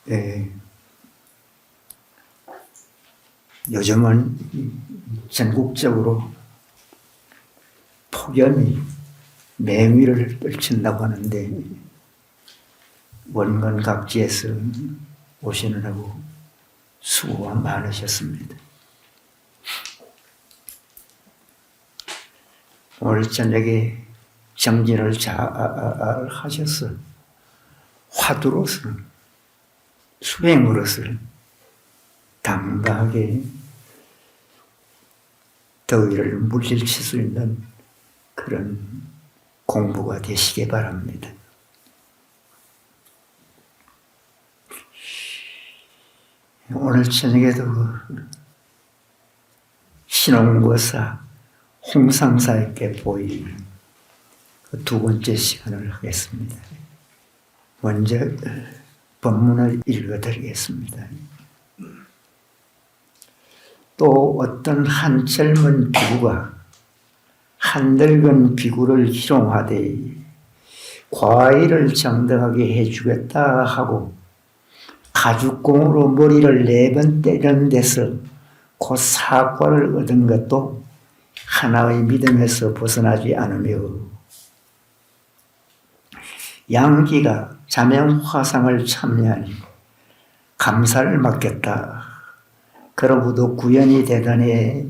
예, 요즘은 전국적으로 폭염이 맹위를 떨친다고 하는데 원건 각지에서 오시느라고 수고가 많으셨습니다. 오늘 저녁에 정진을 잘 하셔서 화두로서 수행으로서 당당하게 더위를 물리칠 수 있는 그런 공부가 되시기 바랍니다. 오늘 저녁에도 신홍보사 홍상사에게 보이는 두 번째 시간을 하겠습니다. 먼저 본문을 읽어드리겠습니다. 또 어떤 한 젊은 비구가 한 늙은 비구를 희롱하되 과일을 정당하게 해주겠다 하고 가죽공으로 머리를 4번 때리는 데서 곧 사과를 얻은 것도 하나의 믿음에서 벗어나지 않으며 양기가 자명화상을 참여하니 감사를 맡겼다. 그러고도 구연이 대단해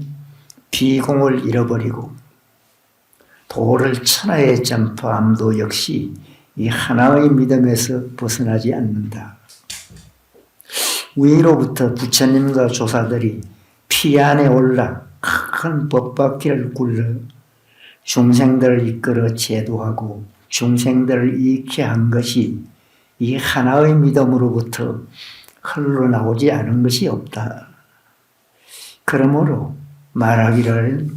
비공을 잃어버리고 도를 천하에 전파함도 역시 이 하나의 믿음에서 벗어나지 않는다. 위로부터 부처님과 조사들이 피 안에 올라 큰 법바퀴를 굴러 중생들을 이끌어 제도하고 중생들을 잃게 한 것이 이 하나의 믿음으로부터 흘러나오지 않은 것이 없다. 그러므로 말하기를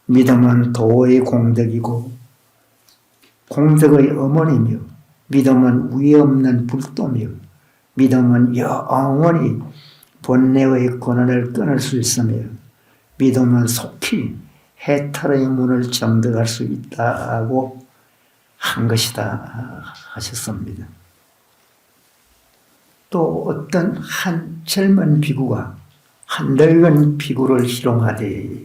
믿음은 도의 공덕이고 공덕의 어머니며 믿음은 위에 없는 불도며 믿음은 영원히 본래의 권한을 끊을 수 있으며 믿음은 속히 해탈의 문을 정득할 수 있다고 한 것이다 하셨습니다. 또 어떤 한 젊은 비구가 한 늙은 비구를 희롱하되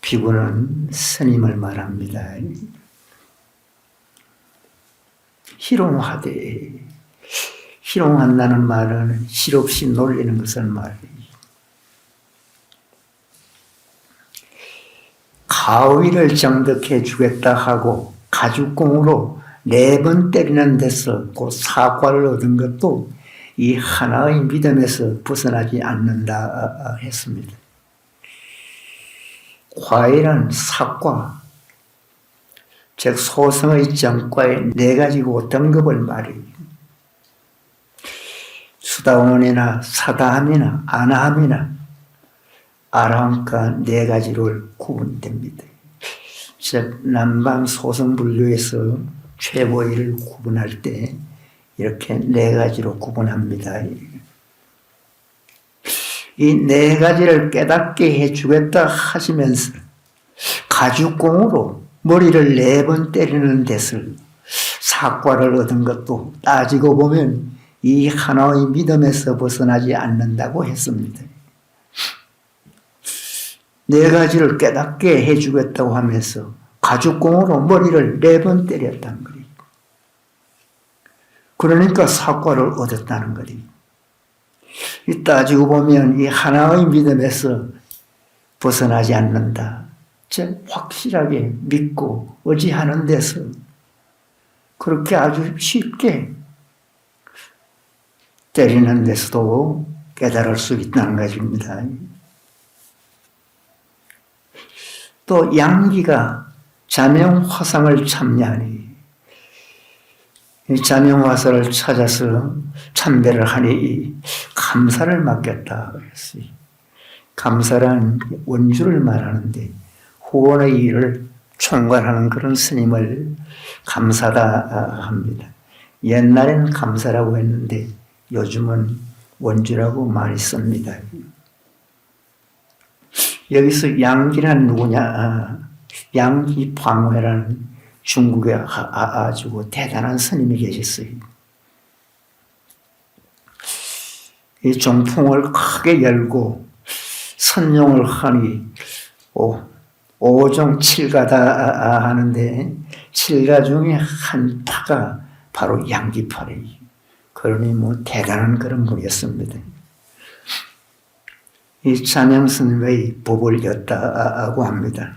비구는 스님을 말합니다. 희롱하되 희롱한다는 말은 실없이 놀리는 것을 말해요. 가위를 정득해 주겠다 하고 가죽공으로 4번 때리는 데서 곧 사과를 얻은 것도 이 하나의 믿음에서 벗어나지 않는다 했습니다. 과일은 사과, 즉 소성의 정과의 4가지 등급을 말해요. 수다원이나 사다함이나 아나함이나 아라함과 4가지로 구분됩니다. 즉 남방 소성분류에서 최고위를 구분할 때 이렇게 4가지로 구분합니다. 이 4가지를 깨닫게 해주겠다 하시면서 가죽공으로 머리를 4번 때리는 데서 사과를 얻은 것도 따지고 보면 이 하나의 믿음에서 벗어나지 않는다고 했습니다. 4가지를 깨닫게 해주겠다고 하면서 가죽공으로 머리를 4번 때렸다는 거예요. 그러니까 사과를 얻었다는 거예요. 따지고 보면 이 하나의 믿음에서 벗어나지 않는다. 즉 확실하게 믿고 의지하는 데서 그렇게 아주 쉽게 때리는 데서도 깨달을 수 있다는 것입니다. 또 양기가 자명화상을 참여하니 자명화상을 찾아서 참배를 하니 감사를 맡겼다 그랬어요. 감사란 원주를 말하는데 후원의 일을 총괄하는 그런 스님을 감사다 합니다. 옛날에는 감사라고 했는데 요즘은 원주라고 많이 씁니다. 여기서 양기란 누구냐? 양기 방회라는 중국에 아주 대단한 스님이 계셨어요. 이 종풍을 크게 열고 선용을 하니 오종 칠가다 하는데 칠가 중에 한 파가 바로 양기파래요. 그러니 대단한 그런 분이었습니다. 이 찬양 스님의 법을 였다고 합니다.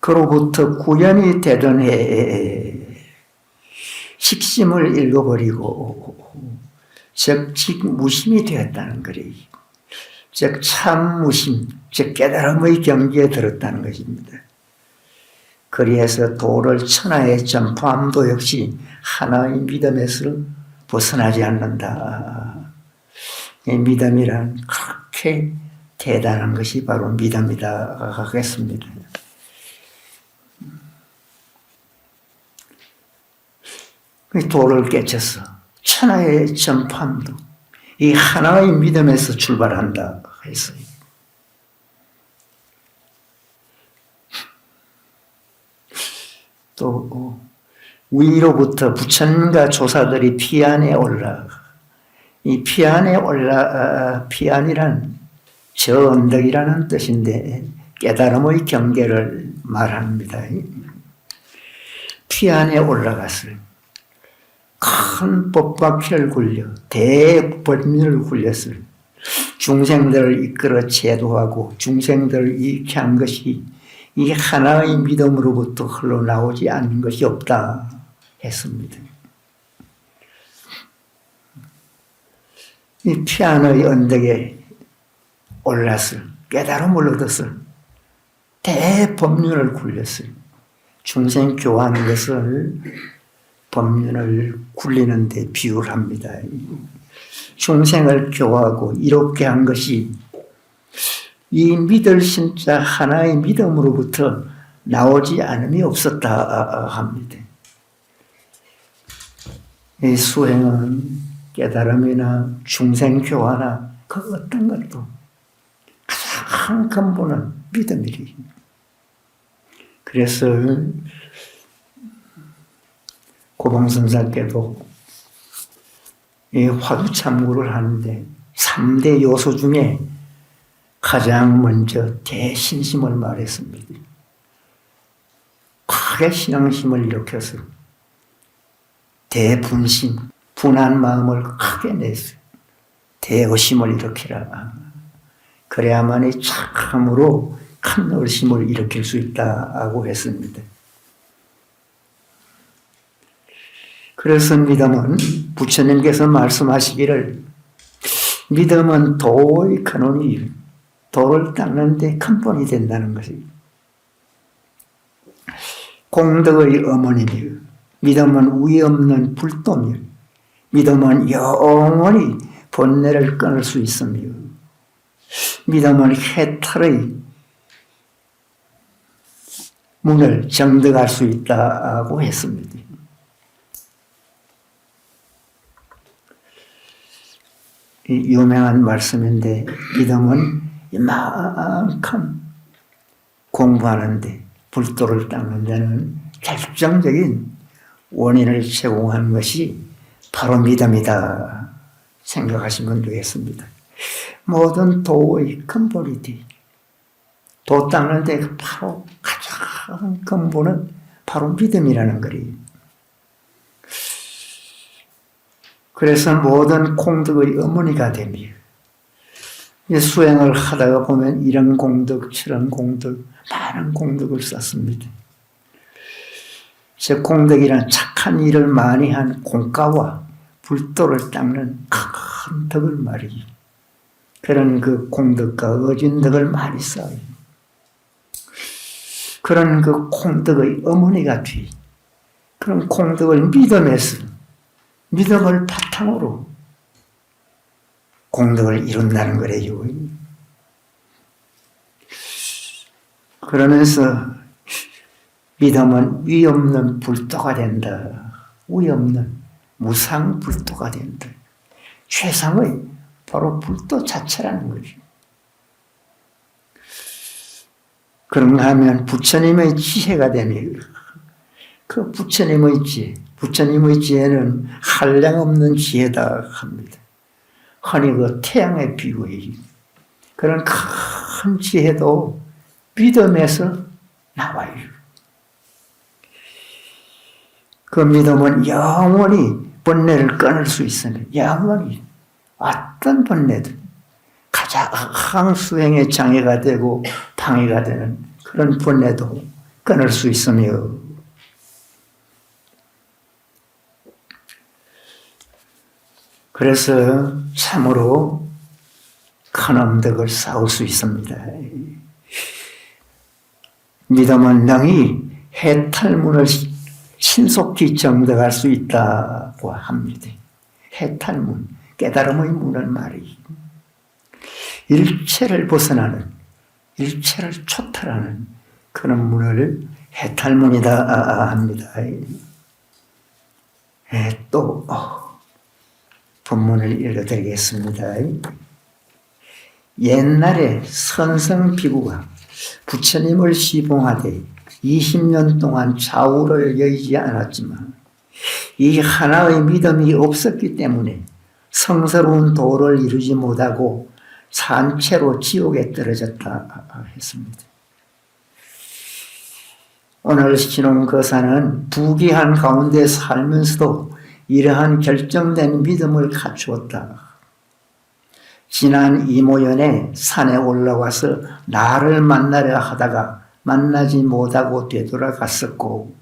그로부터 9년이 되던 해에 식심을 읽어버리고 즉 무심이 되었다는 거래요. 즉 참무심, 즉 깨달음의 경지에 들었다는 것입니다. 그리해서 도를 천하에 전파함도 역시 하나의 믿음에서 벗어나지 않는다. 이 믿음이란 그렇게 대단한 것이 바로 믿음이다 하겠습니다. 도를 깨쳐서 천하의 전파함도 이 하나의 믿음에서 출발한다 했어요. 또 위로부터 부처님과 조사들이 피안에 올라 이 피안에 올라 피안이란 저 언덕이라는 뜻인데 깨달음의 경계를 말합니다. 피안에 올라갔을 큰 법박회를 굴려 대법률을 굴렸을 중생들을 이끌어 제도하고 중생들을 이익케 한 것이 이 하나의 믿음으로부터 흘러나오지 않는 것이 없다 했습니다. 이 피안의 언덕에 올랐을 깨달음을 얻었을 대법륜을 굴렸을 중생 교화하는 것을 법륜을 굴리는 데 비유를 합니다. 중생을 교화하고 이롭게 한 것이 이 믿을 신자 하나의 믿음으로부터 나오지 않음이 없었다 합니다. 이 수행은 깨달음이나 중생 교화나 그 어떤 것도 가장 근본은 믿음이리. 그래서 고봉선사께도 이 화두참고를 하는데 3대 요소 중에 가장 먼저 대신심을 말했습니다. 크게 신앙심을 일으켜서 대분심, 분한 마음을 크게 냈어요. 대의심을 일으키라. 그래야만이 참으로 큰 의심을 일으킬 수 있다고 했습니다. 그래서 믿음은 부처님께서 말씀하시기를 믿음은 도의 근원이 도를 닦는 데 근본이 된다는 것입니다. 공덕의 어머니며 믿음은 위 없는 불도며 믿음은 영원히 번뇌를 끊을 수 있으며 믿음은 해탈의 문을 정득할 수 있다고 했습니다. 유명한 말씀인데 믿음은 이만큼 공부하는데 불도를 닦는 데는 결정적인 원인을 제공한 것이 바로 믿음이다 생각하시면 되겠습니다. 모든 도의 근본이지. 도 닦는 데 바로 가장 근본은 바로 믿음이라는 거예요. 그래서 모든 공덕의 어머니가 됩니다. 수행을 하다가 보면 이런 공덕, 저런 공덕, 많은 공덕을 쌓습니다. 즉 공덕이란 착한 일을 많이 한 공과와 불도를 닦는 큰 덕을 말이죠. 그런 그 공덕과 어진 덕을 많이 쌓아요. 그런 그 공덕의 어머니가 돼. 그런 공덕을 믿음을 바탕으로 공덕을 이룬다는 거래요. 그러면서 믿음은 위 없는 불도가 된다. 위 없는 무상불도가 된다. 최상의 바로 불도 자체라는 거죠. 그런가 하면 부처님의 지혜가 되며 그 부처님의 지혜는 한량없는 지혜다 합니다. 흔히 그 태양의 비유예요. 그런 큰 지혜도 믿음에서 나와요. 그 믿음은 영원히 번뇌를 끊을 수 있습니다. 영원히 어떤 번뇌도 가장 수행의 장애가 되고 방해가 되는 그런 번뇌도 끊을 수 있으며, 그래서 참으로 큰 엄덕을 쌓을 수 있습니다. 믿음은 능히 해탈문을 신속히 정득할 수 있다고 합니다. 해탈문, 깨달음의 문을 말이 일체를 벗어나는, 일체를 초탈하는 그런 문을 해탈문이다 합니다. 또 본문을 읽어드리겠습니다. 옛날에 선성비구가 부처님을 시봉하되 20년 동안 좌우를 여의지 않았지만 이 하나의 믿음이 없었기 때문에 성스러운 도를 이루지 못하고 산채로 지옥에 떨어졌다 했습니다. 오늘 신혼거사는 부귀한 가운데 살면서도 이러한 결정된 믿음을 갖추었다. 지난 이모연에 산에 올라와서 나를 만나려 하다가 만나지 못하고 되돌아갔었고,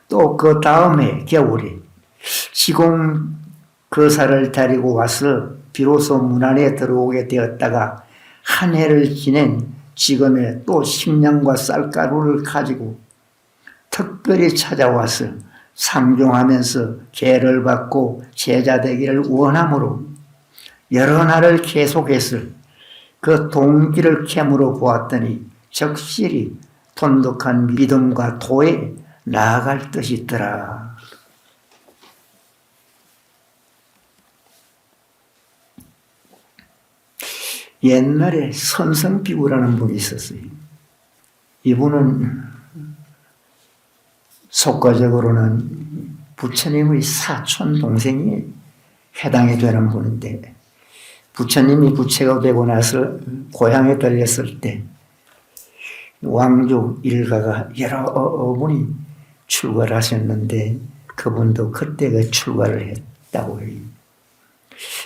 또 그 다음에 겨울에 지공 거사를 데리고 와서 비로소 문 안에 들어오게 되었다가 한 해를 지낸 지금에 또 식량과 쌀가루를 가지고 특별히 찾아와서 상종하면서 계를 받고 제자 되기를 원함으로 여러 날을 계속해서 그 동기를 캐물어 보았더니 적실히 돈독한 믿음과 도에 나아갈 뜻이 있더라. 옛날에 선성비구라는 분이 있었어요. 이분은 속가적으로는 부처님의 사촌 동생이 해당이 되는 분인데, 부처님이 부처가 되고 나서 고향에 들렸을 때 왕조 일가가 여러 분이 출가를 하셨는데 그분도 그때 그 출가를 했다고 해요.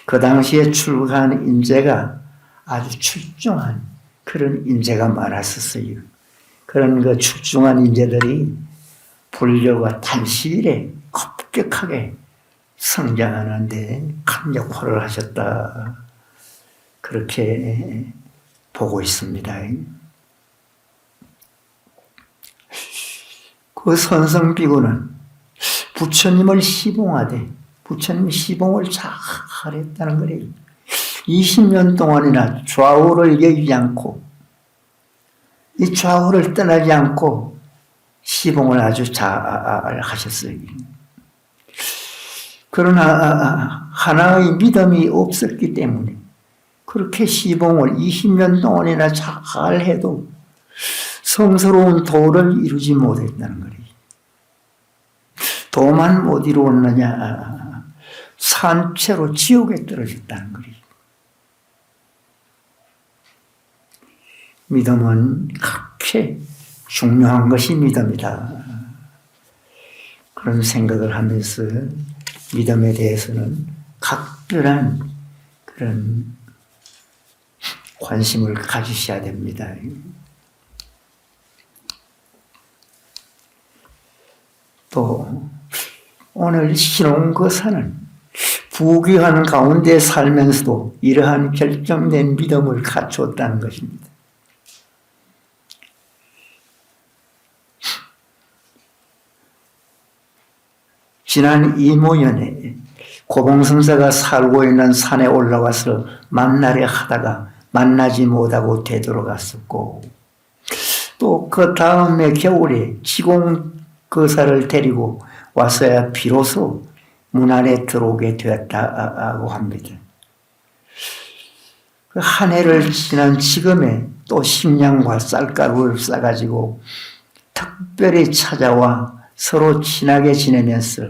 그 당시에 출가한 인재가 아주 출중한 그런 인재가 많았었어요. 그런 그 출중한 인재들이 불교가 단시일에 급격하게 성장하는데 큰 역할을 하셨다, 그렇게 보고 있습니다. 그 선성비구는 부처님을 시봉하되 부처님 시봉을 잘했다는 거래요. 20년 동안이나 좌우를 여기지 않고 이 좌우를 떠나지 않고 시봉을 아주 잘 하셨어요. 그러나 하나의 믿음이 없었기 때문에 그렇게 시봉을 20년 동안이나 잘 해도 성스러운 도를 이루지 못했다는 거예요. 도만 못 이루었느냐, 산채로 지옥에 떨어졌다는 거예요. 믿음은 그렇게 중요한 것이 믿음이다, 그런 생각을 하면서 믿음에 대해서는 각별한 그런 관심을 가지셔야 됩니다. 또 오늘 신혼거사는 부귀한 가운데 살면서도 이러한 결정된 믿음을 갖추었다는 것입니다. 지난 이모연에 고봉성사가 살고 있는 산에 올라와서 만나려 하다가 만나지 못하고 되돌아갔었고, 또 그 다음에 겨울에 지공거사를 데리고 와서야 비로소 문 안에 들어오게 되었다고 합니다. 그 한 해를 지난 지금에 또 식량과 쌀가루를 싸가지고 특별히 찾아와 서로 친하게 지내면서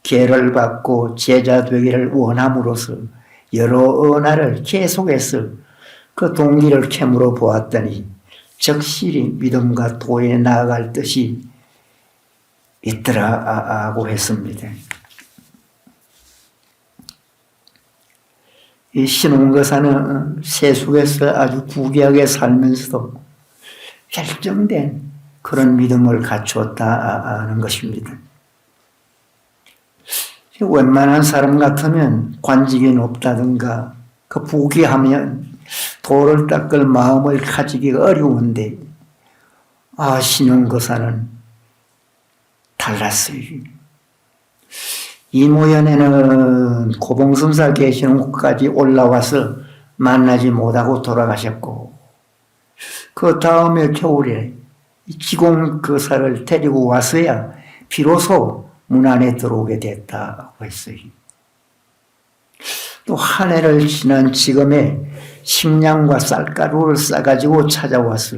계를 받고 제자 되기를 원함으로써 여러 날을 계속해서 그 동기를 캐물어 보았더니 적실히 믿음과 도에 나아갈 뜻이 있더라고 했습니다. 이 신혼거사는 세속에서 아주 부귀하게 살면서도 결정된 그런 믿음을 갖추었다는 것입니다. 웬만한 사람 같으면 관직이 높다든가 그 부귀하면 도를 닦을 마음을 가지기가 어려운데 신혼거사는 달랐어요. 이모연에는 고봉선사 계시는 곳까지 올라와서 만나지 못하고 돌아가셨고 그 다음에 겨울에 지공거사를 데리고 와서야 비로소 문 안에 들어오게 됐다고 했어요. 또 한 해를 지난 지금에 식량과 쌀가루를 싸가지고 찾아와서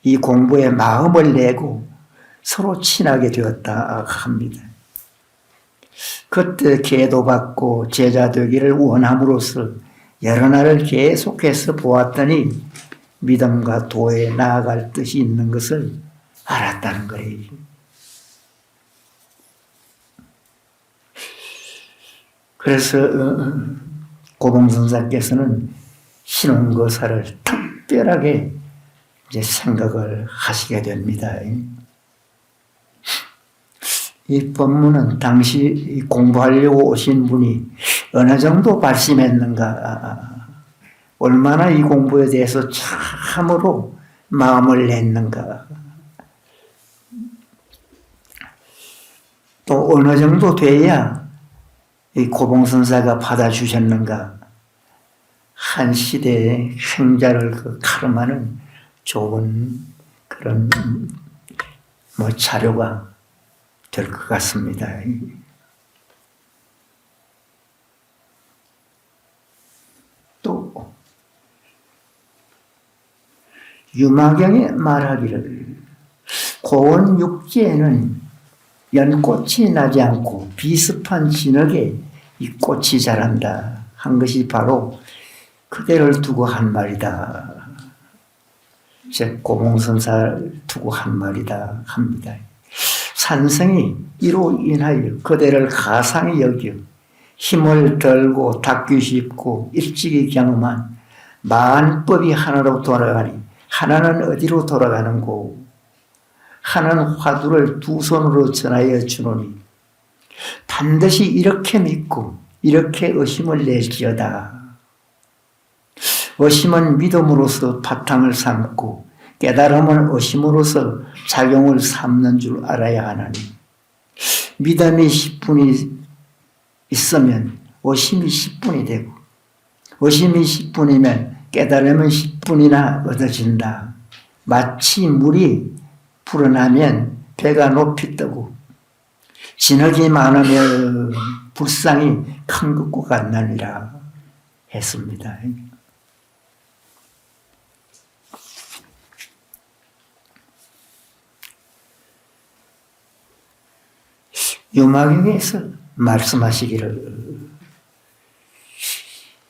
이 공부에 마음을 내고 서로 친하게 되었다 합니다. 그때 계도받고 제자 되기를 원함으로써 여러 날을 계속해서 보았더니 믿음과 도에 나아갈 뜻이 있는 것을 알았다는 거예요. 그래서 고봉선사께서는 신혼거사를 특별하게 이제 생각을 하시게 됩니다. 이 법문은 당시 공부하려고 오신 분이 어느 정도 발심했는가, 얼마나 이 공부에 대해서 참으로 마음을 냈는가, 또 어느 정도 돼야 이 고봉선사가 받아주셨는가, 한 시대의 행자를 가름하는 좋은 그런 자료가 될 것 같습니다. 또 유마경에 말하기를 고원 육지에는 연꽃이 나지 않고 비습한 진흙에 이 꽃이 자란다 한 것이 바로 그대를 두고 한 말이다. 즉 고봉선사를 두고 한 말이다 합니다. 산성이 이로 인하여 그대를 가상히 여겨 힘을 들고 닦기 쉽고 일찍이 경험한 만법이 하나로 돌아가니 하나는 어디로 돌아가는고 하나는 화두를 두 손으로 전하여 주노니 반드시 이렇게 믿고 이렇게 의심을 낼지어다. 의심은 믿음으로서 바탕을 삼고 깨달음은 의심으로서 작용을 삼는 줄 알아야 하나니 믿음이 10분이 있으면 의심이 10분이 되고 의심이 10분이면 깨달음은 10분이나 얻어진다. 마치 물이 불어나면 배가 높이 뜨고 진흙이 많으면 불상이 큰 것과 같나니라 했습니다. 유마경에서 말씀하시기를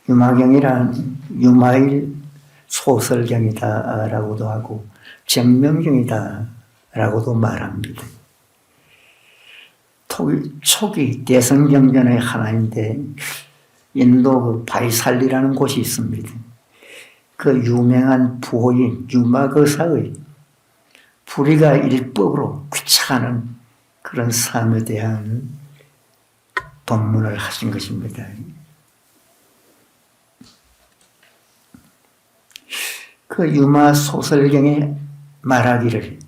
유마경이란 유마일 소설경이다라고도 하고 정명경이다라고도 말합니다. 초기 대성경전의 하나인데 인도 그 바이살리라는 곳이 있습니다. 그 유명한 부호인 유마거사의 불의가 일법으로 귀착하는 그런 삶에 대한 법문을 하신 것입니다. 그 유마 소설경에 말하기를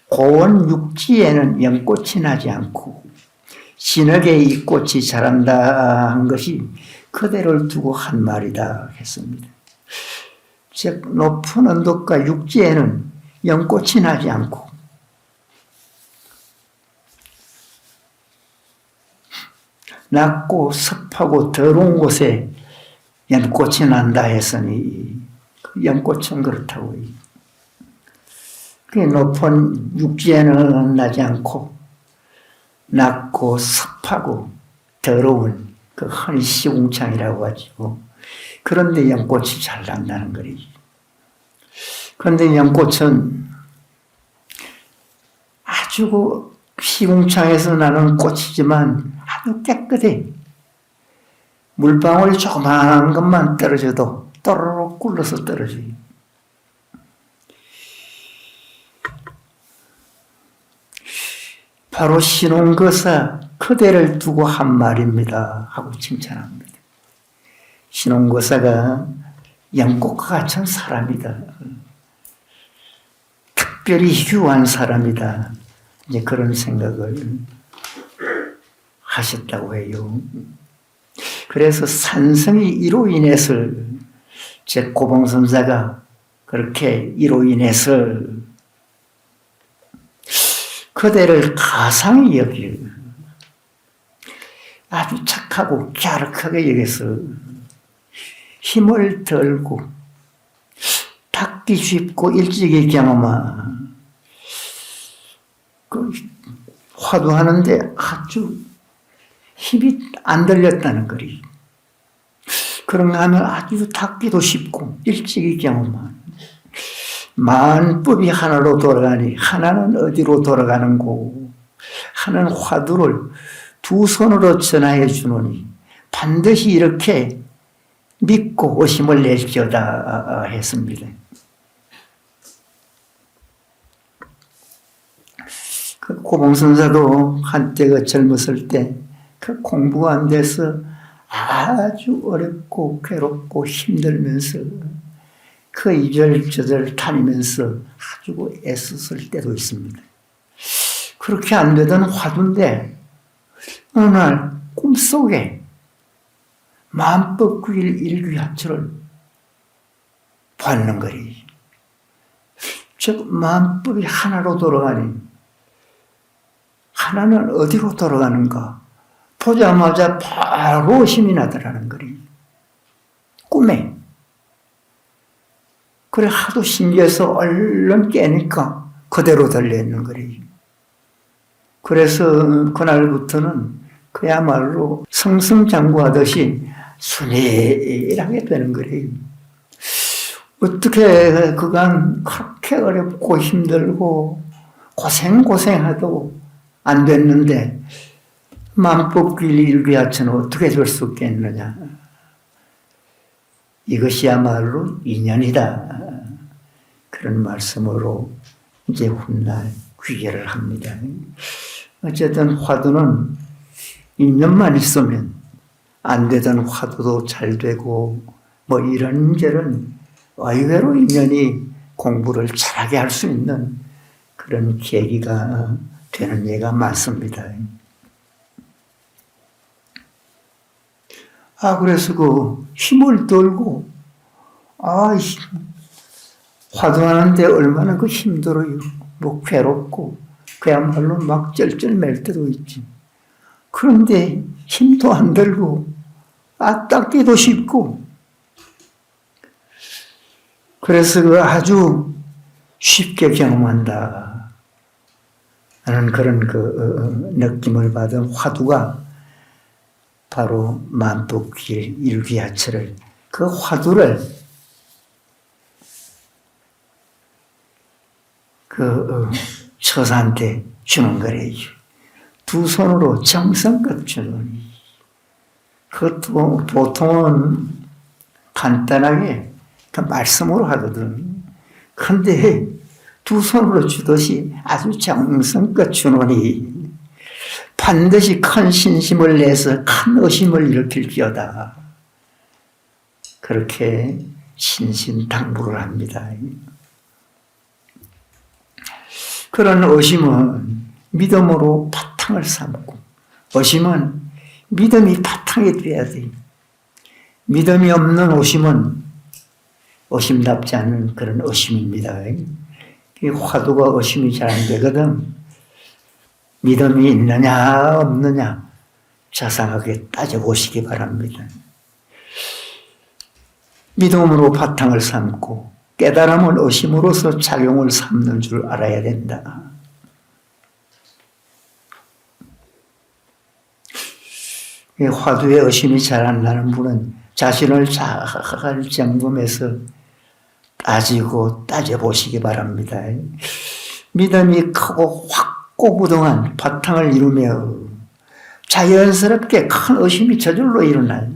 고원 육지에는 연꽃이 나지 않고 진흙에 이 꽃이 자란다 한 것이 그대를 두고 한 말이다 했습니다. 즉 높은 언덕과 육지에는 연꽃이 나지 않고 낮고 습하고 더러운 곳에 연꽃이 난다 했으니 그 연꽃은 그렇다고. 그 높은 육지에는 나지 않고 낮고 습하고 더러운 그 흔히 시궁창이라고 하죠. 그런데 연꽃이 잘 난다는 거지. 그런데 연꽃은 아주 시궁창에서 나는 꽃이지만 아주 깨끗해. 물방울이 조그마한 것만 떨어져도 또르륵 굴러서 떨어져요. 바로 신혼거사 그대를 두고 한 말입니다 하고 칭찬합니다. 신혼거사가 연꽃과 같은 사람이다. 특별히 휴한 사람이다. 이제 그런 생각을 하셨다고 해요. 그래서 산성이 이로 인해서 제 고봉선사가 그렇게 이로 인해서 그대를 가상히 여기 아주 착하고 갸륵하게 여기서 힘을 들고 닦기 쉽고 일찍이 경험한 그 화두하는데 아주 힘이 안 들렸다는 거리. 그런가 하면 아주 닦기도 쉽고 일찍이 경험한 만법이 하나로 돌아가니 하나는 어디로 돌아가는고 하는 화두를 두 손으로 전하여 주노니 반드시 이렇게 믿고 의심을 낼지어다 했습니다. 그 고봉선사도 한때 그 젊었을 때 그 공부가 안 돼서 아주 어렵고 괴롭고 힘들면서 그 이절저절 다니면서 아주 애썼을 때도 있습니다. 그렇게 안 되던 화두인데 어느 날 꿈속에 만법구일 일귀하처를 봤는 거리. 즉 만법이 하나로 돌아가니 하나는 어디로 돌아가는가 보자마자 바로 힘이 나더라는 거리. 꿈에. 그래 하도 신기해서 얼른 깨니까 그대로 들려있는 거리. 그래서 그날부터는 그야말로 승승장구하듯이 순해하게 되는 거리. 어떻게 그간 그렇게 어렵고 힘들고 고생하도 안 됐는데 만법길 일귀하처는 어떻게 될 수 있겠느냐. 이것이야말로 인연이다. 그런 말씀으로 이제 훗날 귀결을 합니다. 어쨌든 화두는 인연만 있으면 안 되던 화두도 잘 되고 뭐 이런저런 의외로 인연이 공부를 잘하게 할 수 있는 그런 계기가 되는 예가 많습니다. 그래서 그 힘을 들고 화두하는데 얼마나 그 힘들어요. 뭐 괴롭고 그야말로 막 쩔쩔맬 때도 있지. 그런데 힘도 안 들고 닦기도 쉽고 그래서 그 아주 쉽게 경험한다 하는 그런 그 느낌을 받은 화두가 바로 만법길 일귀하처를 그 화두를 그 처사한테 주는 거래요. 두 손으로 정성껏 주는. 그것도 보통은 간단하게 그 말씀으로 하거든. 근데 두 손으로 주듯이 아주 정성껏 주노니 반드시 큰 신심을 내서 큰 의심을 일으킬지어다. 그렇게 신신당부를 합니다. 그런 의심은 믿음으로 바탕을 삼고 의심은 믿음이 바탕이 돼야 돼. 믿음이 없는 의심은 의심답지 않은 그런 의심입니다. 이 화두가 의심이 잘 안 되거든. 믿음이 있느냐 없느냐 자상하게 따져보시기 바랍니다. 믿음으로 바탕을 삼고 깨달음은 의심으로서 작용을 삼는 줄 알아야 된다. 이 화두에 의심이 잘 안 나는 분은 자신을 잘 점검해서 따지고 따져보시기 바랍니다. 믿음이 크고 확고부동한 바탕을 이루며 자연스럽게 큰 의심이 저절로 일어나요.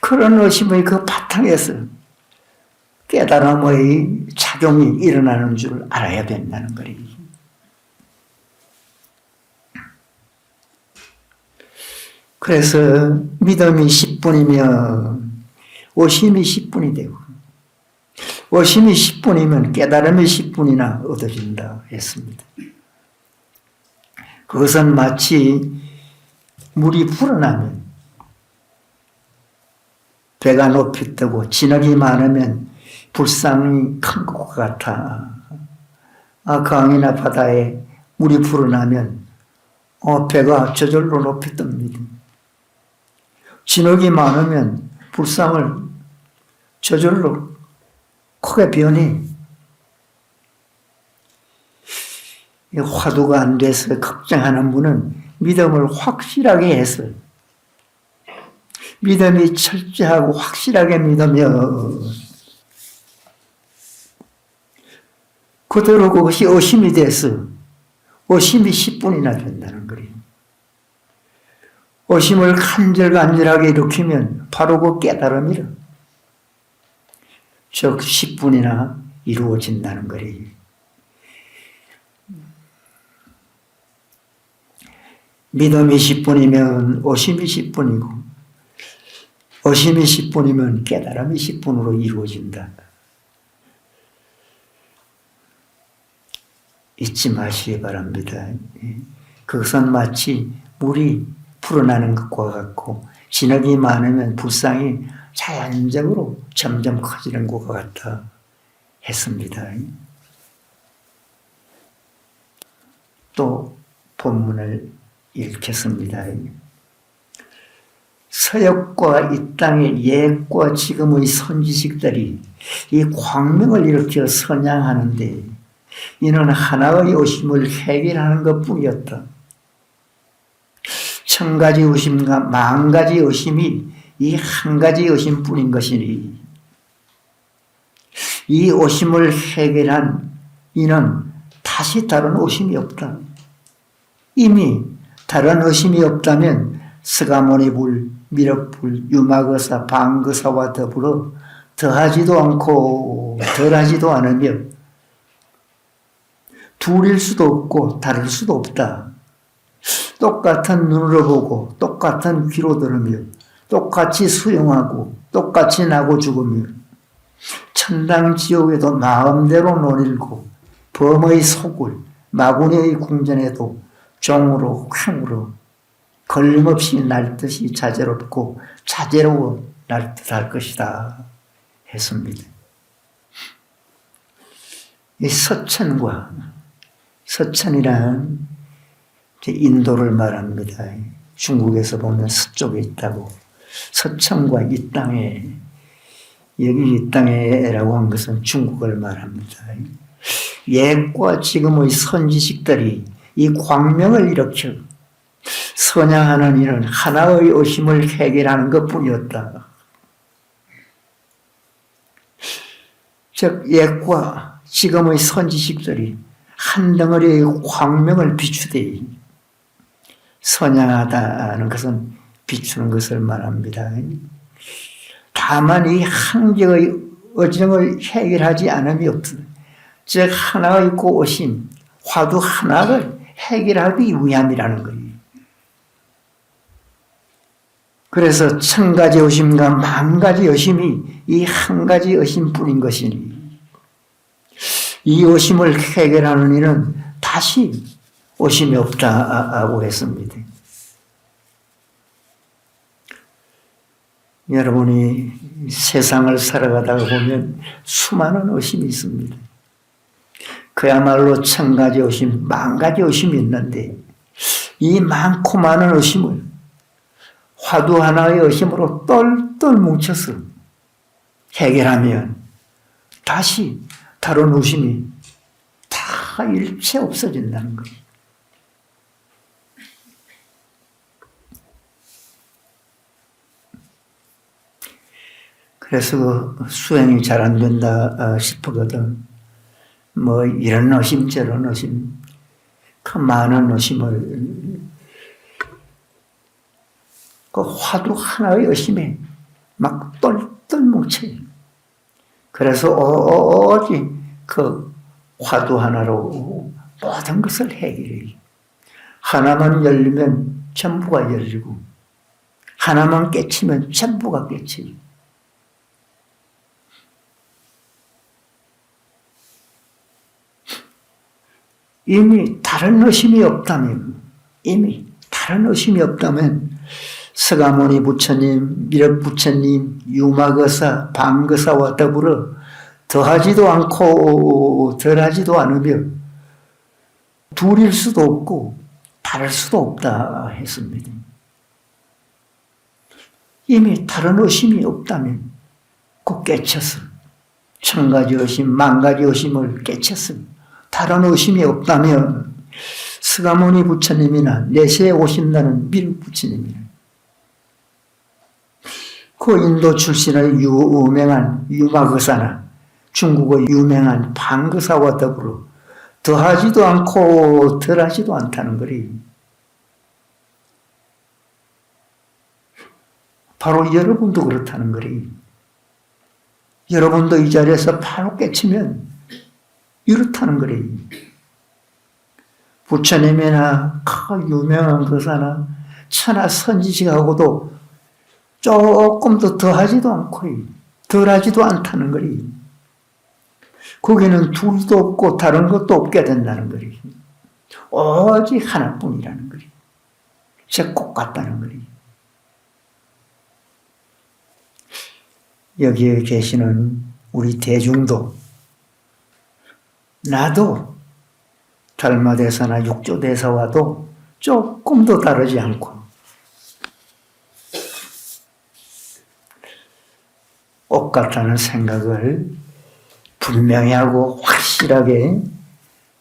그런 의심의 그 바탕에서 깨달음의 작용이 일어나는 줄 알아야 된다는 거예요. 그래서 믿음이 10분이면 의심이 10분이 되고 의심이 10분이면 깨달음이 10분이나 얻어진다 했습니다. 그것은 마치 물이 불어나면 배가 높이 뜨고 진흙이 많으면 불상이 큰 것 같아. 강이나 바다에 물이 불어나면 배가 저절로 높이 뜹니다. 진흙이 많으면 불상을 저절로 크게 변해. 화두가 안 돼서 걱정하는 분은 믿음을 확실하게 해서 믿음이 철저하고 확실하게 믿으면 그대로 그것이 의심이 돼서 의심이 10분이나 된다는 거예요. 의심을 간절간절하게 일으키면 바로 그 깨달음이라. 즉 10분이나 이루어진다는 거예요. 믿음이 10분이면 의심이 10분이고 의심이 10분이면 깨달음이 10분으로 이루어진다. 잊지 마시기 바랍니다. 그것은 마치 물이 불어나는 것과 같고 진흙이 많으면 불상이 자연적으로 점점 커지는 것과 같아 했습니다. 또 본문을 읽겠습니다. 서역과 이 땅의 옛과 지금의 선지식들이 이 광명을 일으켜 선양하는데 이는 하나의 의심을 해결하는 것뿐이었다. 1000가지 의심과 10,000가지 의심이 이 한 가지 의심뿐인 것이니 이 의심을 해결한 이는 다시 다른 의심이 없다. 이미 다른 의심이 없다면 스가모니불, 미륵불, 유마거사, 방거사와 더불어 더하지도 않고 덜하지도 않으며 둘일 수도 없고 다를 수도 없다. 똑같은 눈으로 보고 똑같은 귀로 들으며 똑같이 수용하고 똑같이 나고 죽으며 천당 지옥에도 마음대로 논일고 범의 속을 마구니의 궁전에도 종으로 쾅으로 걸림없이 날듯이 자제롭고 자제로워 날듯할 것이다 했습니다. 이 서천이란 인도를 말합니다. 중국에서 보면 서쪽에 있다고. 서천과 이 땅에, 여기 이 땅에라고 한 것은 중국을 말합니다. 옛과 지금의 선지식들이 이 광명을 일으켜 선양하는 일은 하나의 의심을 해결하는 것뿐이었다. 즉 옛과 지금의 선지식들이 한 덩어리의 광명을 비추되 선양하다는 것은 비추는 것을 말합니다. 다만 이 한 개의 어정을 해결하지 않음이 없다. 즉 하나의 그 의심, 화두 하나를 해결하기 위함이라는 거예요. 그래서 1000가지 의심과 10,000가지 의심이 이 한 가지 의심뿐인 것이니 이 의심을 해결하는 일은 다시 의심이 없다고 했습니다. 여러분이 세상을 살아가다가 보면 수많은 의심이 있습니다. 그야말로 1000가지 의심, 10,000가지 의심이 있는데 이 많고 많은 의심을 화두 하나의 의심으로 똘똘 뭉쳐서 해결하면 다시 다른 의심이 다 일체 없어진다는 거예요. 그래서 수행이 잘 안 된다 싶거든. 뭐 이런 의심 저런 의심, 그 많은 의심을, 그 화두 하나의 의심에 막 똘똘 뭉쳐요. 그래서 오직 그 화두 하나로 모든 것을 해결해요. 하나만 열리면 전부가 열리고, 하나만 깨치면 전부가 깨쳐요. 이미 다른 의심이 없다면, 서가모니 부처님, 미륵 부처님, 유마거사, 방거사와 더불어 더하지도 않고 덜하지도 않으며 둘일 수도 없고 다를 수도 없다 했습니다. 이미 다른 의심이 없다면 그 깨쳤음, 천가지 의심, 만가지 의심을 깨쳤음, 다른 의심이 없다면 서가모니 부처님이나 내세에 오신다는 미륵 부처님이나 그 인도 출신의 유명한 유마거사나 중국의 유명한 방거사와 더불어 더하지도 않고 덜하지도 않다는 거리. 바로 여러분도 그렇다는 거리. 여러분도 이 자리에서 바로 깨치면 이렇다는 거리. 부처님이나 그 유명한 거사나 천하 선지식하고도 조금 더 더하지도 않고 덜하지도 않다는 거리. 거기는 둘도 없고 다른 것도 없게 된다는 거리. 오직 하나뿐이라는 거리. 즉 꼭 같다는 거리. 여기에 계시는 우리 대중도, 나도 달마대사나 육조대사와도 조금도 다르지 않고 똑같다는 생각을 분명히 하고 확실하게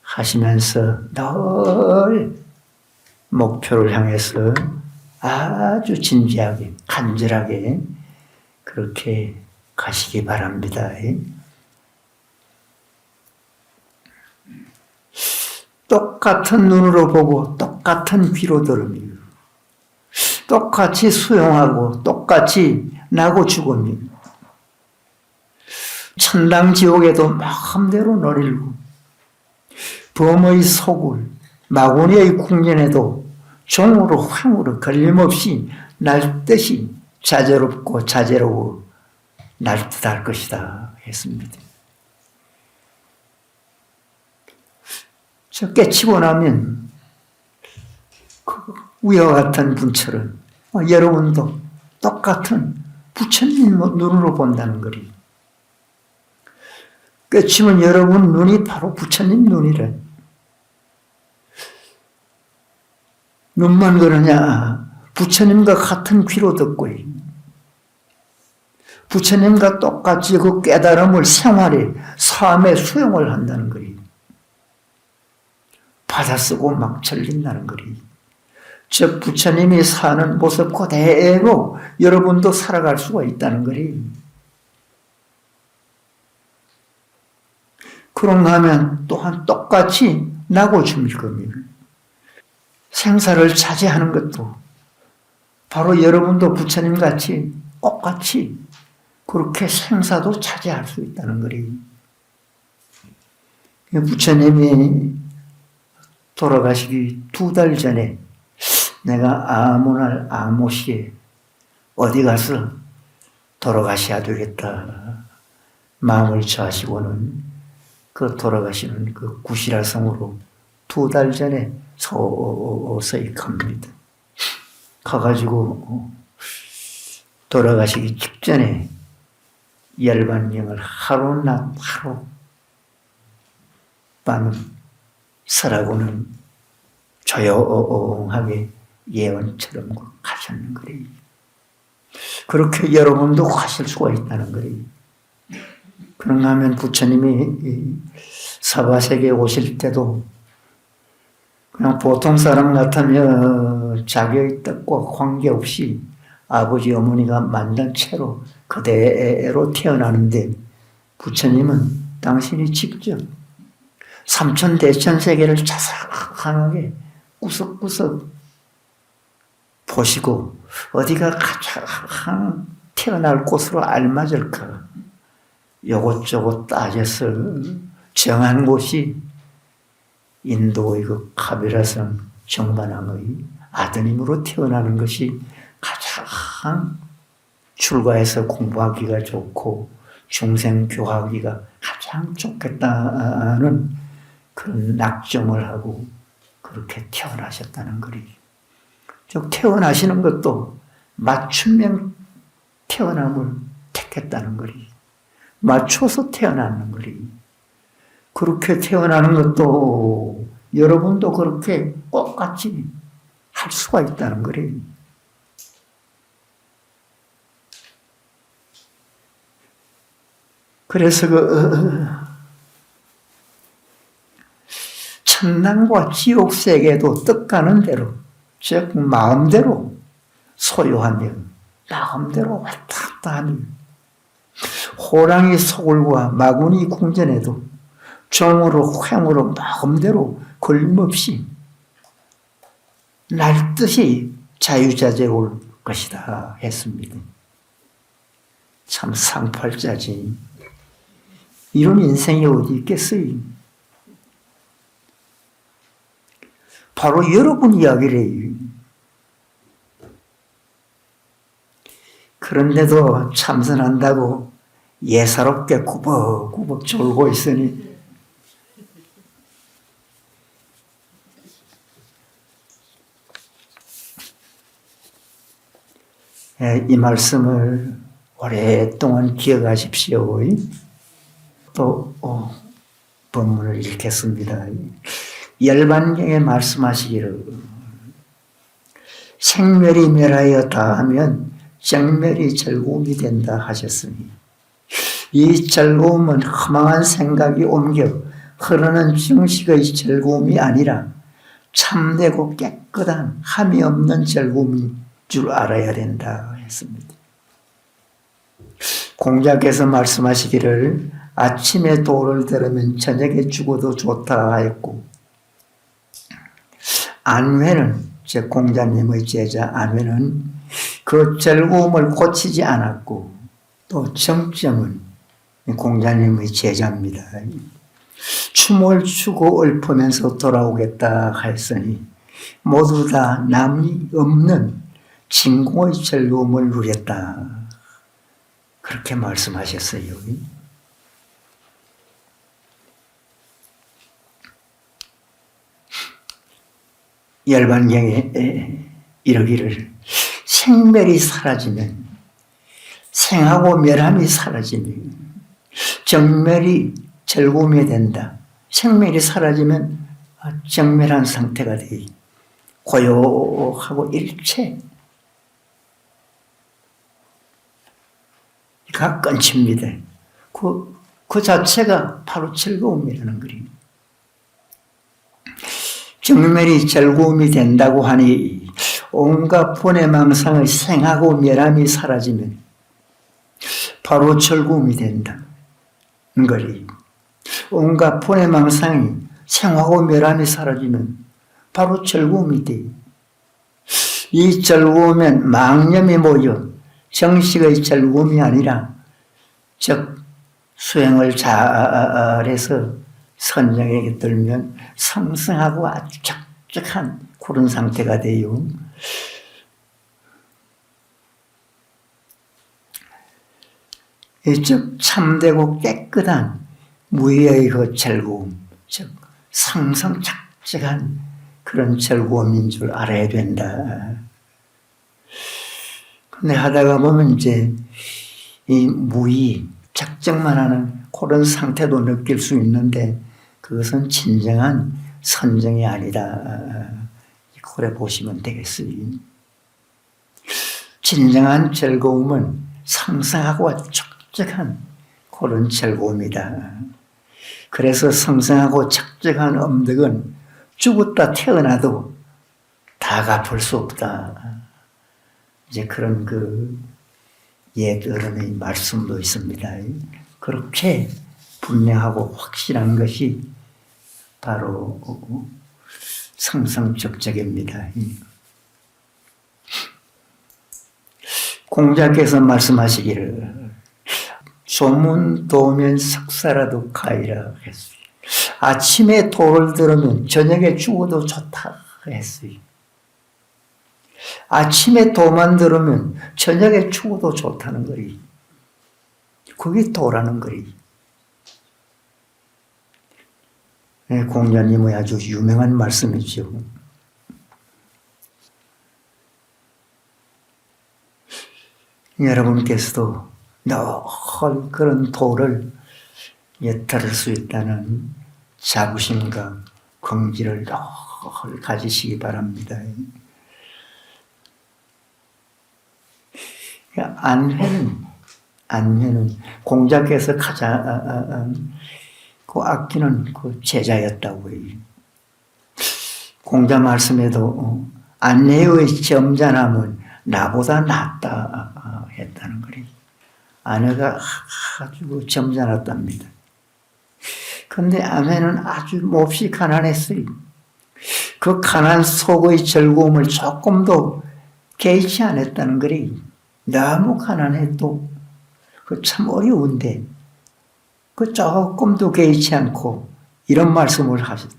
하시면서 늘 목표를 향해서 아주 진지하게, 간절하게 그렇게 가시기 바랍니다. 똑같은 눈으로 보고 똑같은 귀로 들으며 똑같이 수용하고 똑같이 나고 죽으며 천당 지옥에도 마음대로 노릴고 범의 소굴 마구니의 궁전에도 종으로 황으로 걸림없이 날듯이 자제롭고 자제로워 날듯할 것이다 했습니다. 저 깨치고 나면 위와 같은 분처럼 여러분도 똑같은 부처님 눈으로 본다는 거리. 깨치면 여러분 눈이 바로 부처님 눈이래. 눈만 그러냐? 부처님과 같은 귀로 듣고 부처님과 똑같이 그 깨달음을 생활에 삶에 수용을 한다는 거리. 받아쓰고 막 전린다는 거리. 즉 부처님이 사는 모습 그대로 여러분도 살아갈 수가 있다는 거리. 그런가 하면 또한 똑같이 나고 죽을 겁니다. 생사를 차지하는 것도 바로 여러분도 부처님같이 똑같이 그렇게 생사도 차지할 수 있다는 거리. 부처님이 돌아가시기 2달 전에 내가 아무 날 아무 시에 어디 가서 돌아가셔야 되겠다 마음을 처하시고는 그 돌아가시는 그 구시라성으로 2달 전에 서서히 갑니다. 가가지고 돌아가시기 직전에 열반경을 하루 밤 설하고는 조용하게 예언처럼 가셨는 거예요. 그렇게 여러분도 가실 수가 있다는 거예요. 그런가 하면 부처님이 사바세계에 오실 때도 그냥 보통 사람 같으면 자기의 뜻과 관계없이 아버지 어머니가 만든 채로 그대로 태어나는데 부처님은 당신이 직접 삼천대천 세계를 자상하게 구석구석 보시고 어디가 가장 태어날 곳으로 알맞을까 요것저것 따져서 정한 곳이 인도의 그 카비라성 정반왕의 아드님으로 태어나는 것이 가장 출가해서 공부하기가 좋고 중생 교화하기가 가장 좋겠다는 그런 낙정을 하고 그렇게 태어나셨다는 거리. 즉 태어나시는 것도 맞춤형 태어남을 택했다는 거리. 맞춰서 태어나는 거리. 그렇게 태어나는 것도 여러분도 그렇게 똑같이 할 수가 있다는 거리. 그래서 천당과 지옥 세계도 뜻가는 대로, 즉 마음대로 소유하며 마음대로 왔다 갔다 하며 호랑이 소굴과 마구니 궁전에도 종으로 횡으로 마음대로 걸림없이 날듯이 자유자재로 올 것이다 했습니다. 참 상팔자지. 이런 인생이 어디 있겠어요? 바로 여러분 이야기래요. 그런데도 참선한다고 예사롭게 구벅구벅 졸고 있으니 이 말씀을 오랫동안 기억하십시오. 또 본문을 읽겠습니다. 열반경에 말씀하시기를 생멸이 멸하여 다하면 정멸이 즐거움이 된다 하셨으니 이 즐거움은 허망한 생각이 옮겨 흐르는 증식의 즐거움이 아니라 참되고 깨끗한 함이 없는 즐거움인 줄 알아야 된다 했습니다. 공자께서 말씀하시기를 아침에 도를 들으면 저녁에 죽어도 좋다 하였고 안회는 제 공자님의 제자 안회는 그 즐거움을 고치지 않았고 또 정점은 공자님의 제자입니다. 춤을 추고 읊으면서 돌아오겠다 하였으니 모두 다 남이 없는 진공의 즐거움을 누렸다. 그렇게 말씀하셨어요. 열반경에 이러기를 생멸이 사라지면 생하고 멸함이 사라지면 정멸이 즐거움이 된다. 생멸이 사라지면 정멸한 상태가 돼. 고요하고 일체가 끊칩니다. 그 자체가 바로 즐거움이라는 거예요. 정멸이 즐거움이 된다고 하니 온갖 본해망상의 생하고 멸함이 사라지면 바로 즐거움이 된다는 거예요. 온갖 본해망상이 생하고 멸함이 사라지면 바로 즐거움이 돼요. 이 즐거움은 망념이 모여 정식의 즐거움이 아니라 즉 수행을 잘해서 선정에 들면 상승하고 아주 적적한 그런 상태가 돼요. 즉 참되고 깨끗한 무의의 그 즐거움, 즉 상승착적한 그런 즐거움인 줄 알아야 된다. 근데 하다가 보면 이제 이 무의, 작정만 하는 그런 상태도 느낄 수 있는데 그것은 진정한 선정이 아니다. 그래 보시면 되겠어요. 진정한 즐거움은 상승하고 척적한 그런 즐거움이다. 그래서 상승하고 척적한 엄덕은 죽었다 태어나도 다 갚을 수 없다. 이제 그런 옛 어른의 말씀도 있습니다. 그렇게 분명하고 확실한 것이 바로 성성적적입니다. 공자께서 말씀하시기를 조문 도면 석사라도 가이라 했어요. 아침에 도를 들으면 저녁에 죽어도 좋다 했어요. 아침에 도만 들으면 저녁에 죽어도 좋다는 거리. 그게 도라는 거리. 공자님의 아주 유명한 말씀이죠. 여러분께서도 늘 그런 도를 들을 수 있다는 자부심과 긍지를 늘 가지시기 바랍니다. 안회는 공자께서 가장 아끼는 제자였다고 해요. 공자 말씀에도 안회의 점잖함은 나보다 낫다 했다는 거예요. 아내가 아주 점잖았답니다. 그런데 아내는 아주 몹시 가난했어요. 그 가난 속의 즐거움을 조금도 개의치 않았다는 거예요. 너무 가난해도 참 어려운데 조금도 개의치 않고 이런 말씀을 하셨다.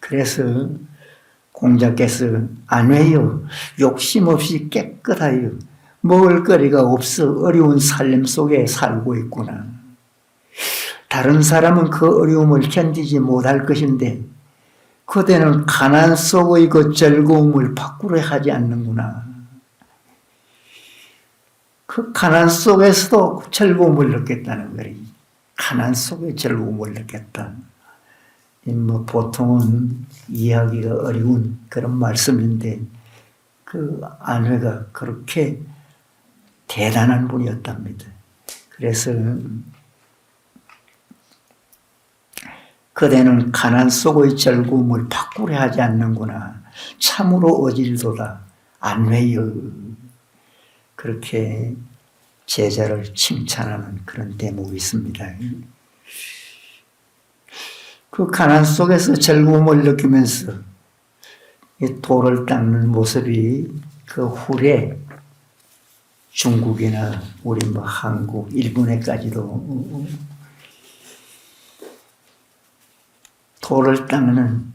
그래서 공자께서 안회여 욕심 없이 깨끗하여 먹을 거리가 없어 어려운 삶 속에 살고 있구나. 다른 사람은 그 어려움을 견디지 못할 것인데 그대는 가난 속의 그 즐거움을 바꾸려 하지 않는구나. 그 가난 속에서도 즐거움을 느꼈다는 거예요. 가난 속에 즐거움을 느꼈다. 보통은 이해하기가 어려운 그런 말씀인데 그 안회가 그렇게 대단한 분이었답니다. 그래서 그대는 가난 속의 즐거움을 바꾸려 하지 않는구나. 참으로 어질도다. 안회여. 그렇게 제자를 칭찬하는 그런 대목이 있습니다. 그 가난 속에서 즐거움을 느끼면서 이 돌을 닦는 모습이 그 후에 중국이나 우리 한국, 일본에까지도 돌을 닦는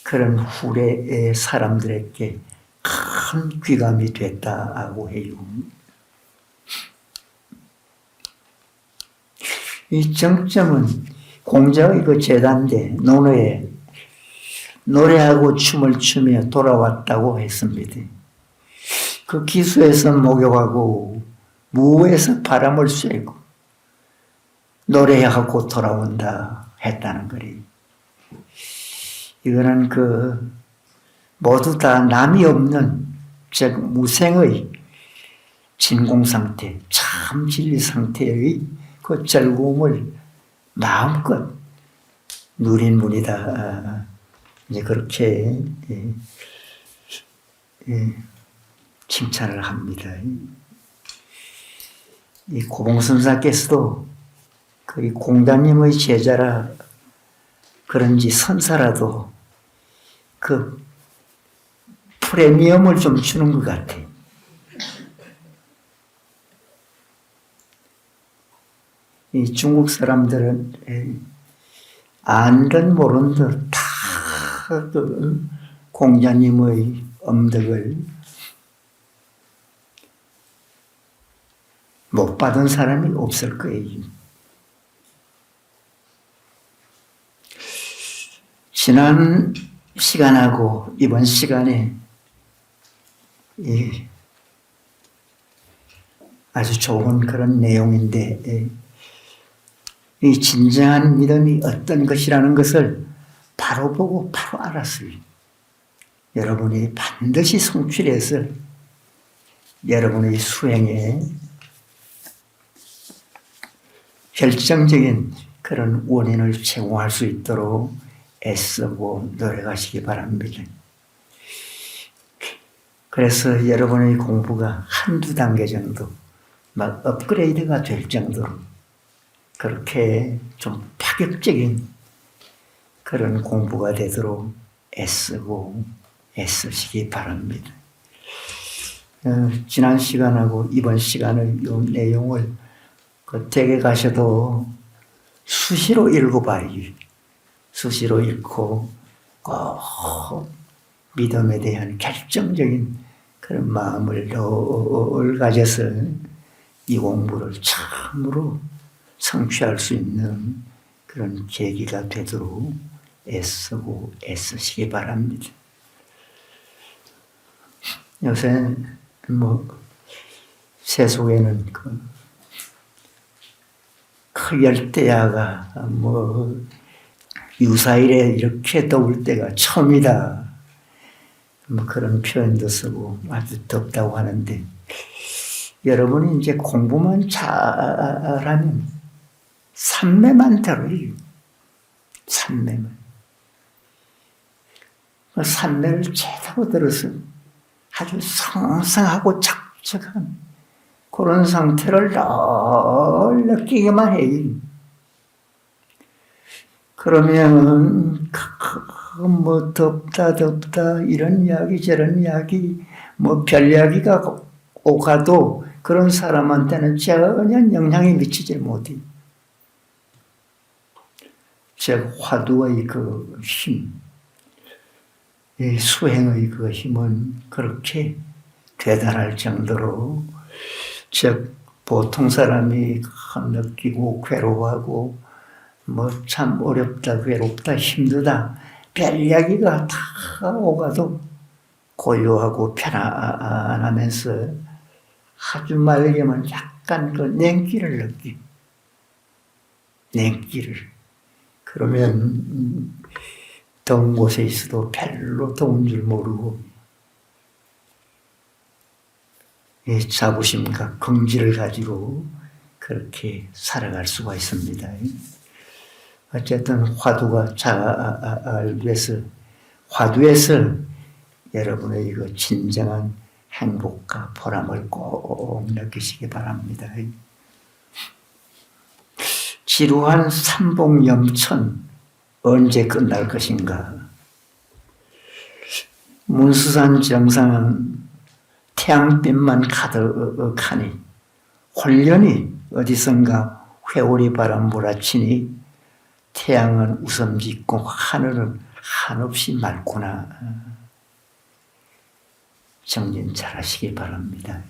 그런 후래의 사람들에게 큰 귀감이 됐다고 해요. 이 정점은 공자의 그 제단대 논어에 노래하고 춤을 추며 돌아왔다고 했습니다. 그 기수에서 목욕하고 무에서 바람을 쐬고 노래하고 돌아온다 했다는 거예요. 이거는 모두 다 남이 없는 즉 무생의 진공 상태, 참 진리 상태의 그 즐거움을 마음껏 누린 분이다. 이제 그렇게 칭찬을 합니다. 이 고봉선사께서도 그 공자님의 제자라 그런지 선사라도 그 프리미엄을 좀 주는 것 같아요. 이 중국 사람들은 안 듯 모른 듯 다 공자님의 엄덕을 못 받은 사람이 없을 거예요. 지난 시간하고 이번 시간에 아주 좋은 그런 내용인데 이 진정한 믿음이 어떤 것이라는 것을 바로 보고 바로 알았어요. 여러분이 반드시 성취해서 여러분의 수행에 결정적인 그런 원인을 제공할 수 있도록 애쓰고 노력하시기 바랍니다. 그래서 여러분의 공부가 한두 단계 정도 막 업그레이드가 될 정도로 그렇게 좀 파격적인 그런 공부가 되도록 애쓰시기 바랍니다. 지난 시간하고 이번 시간의 이 내용을 댁에 가셔도 수시로 읽어봐요. 수시로 읽고 꼭 믿음에 대한 결정적인 그런 마음을 늘 가져서 이 공부를 참으로 성취할 수 있는 그런 계기가 되도록 애쓰시기 바랍니다. 요새 세속에는 그 열대야가 유사일에 이렇게 더울 때가 처음이다. 그런 표현도 쓰고 아주 덥다고 하는데 여러분이 이제 공부만 잘하면 삼매만 들어요. 삼매만. 삼매를 제대로 들어서 아주 상상하고 착착한 그런 상태를 늘 느끼기만 해요. 그러면 덥다 이런 이야기 저런 이야기 별 이야기가 오가도 그런 사람한테는 전혀 영향이 미치지 못해요. 즉 화두의 그 힘, 이 수행의 그 힘은 그렇게 대단할 정도로 즉 보통 사람이 느끼고 괴로워하고 참 어렵다 괴롭다 힘들다 별 이야기가 다 오가도 고요하고 편안하면서 아주 말하면 약간 그 냉기를 느끼고 냉기를 그러면 더운 곳에 있어도 별로 더운 줄 모르고 이 자부심과 긍지를 가지고 그렇게 살아갈 수가 있습니다. 어쨌든 화두가 화두에서 여러분의 이거 진정한 행복과 보람을 꼭 느끼시기 바랍니다. 지루한 삼복염천 언제 끝날 것인가? 문수산 정상은 태양빛만 가득하니 홀연히 어디선가 회오리 바람 몰아치니 태양은 웃음 짓고 하늘은 한없이 맑구나. 정진 잘 하시기 바랍니다.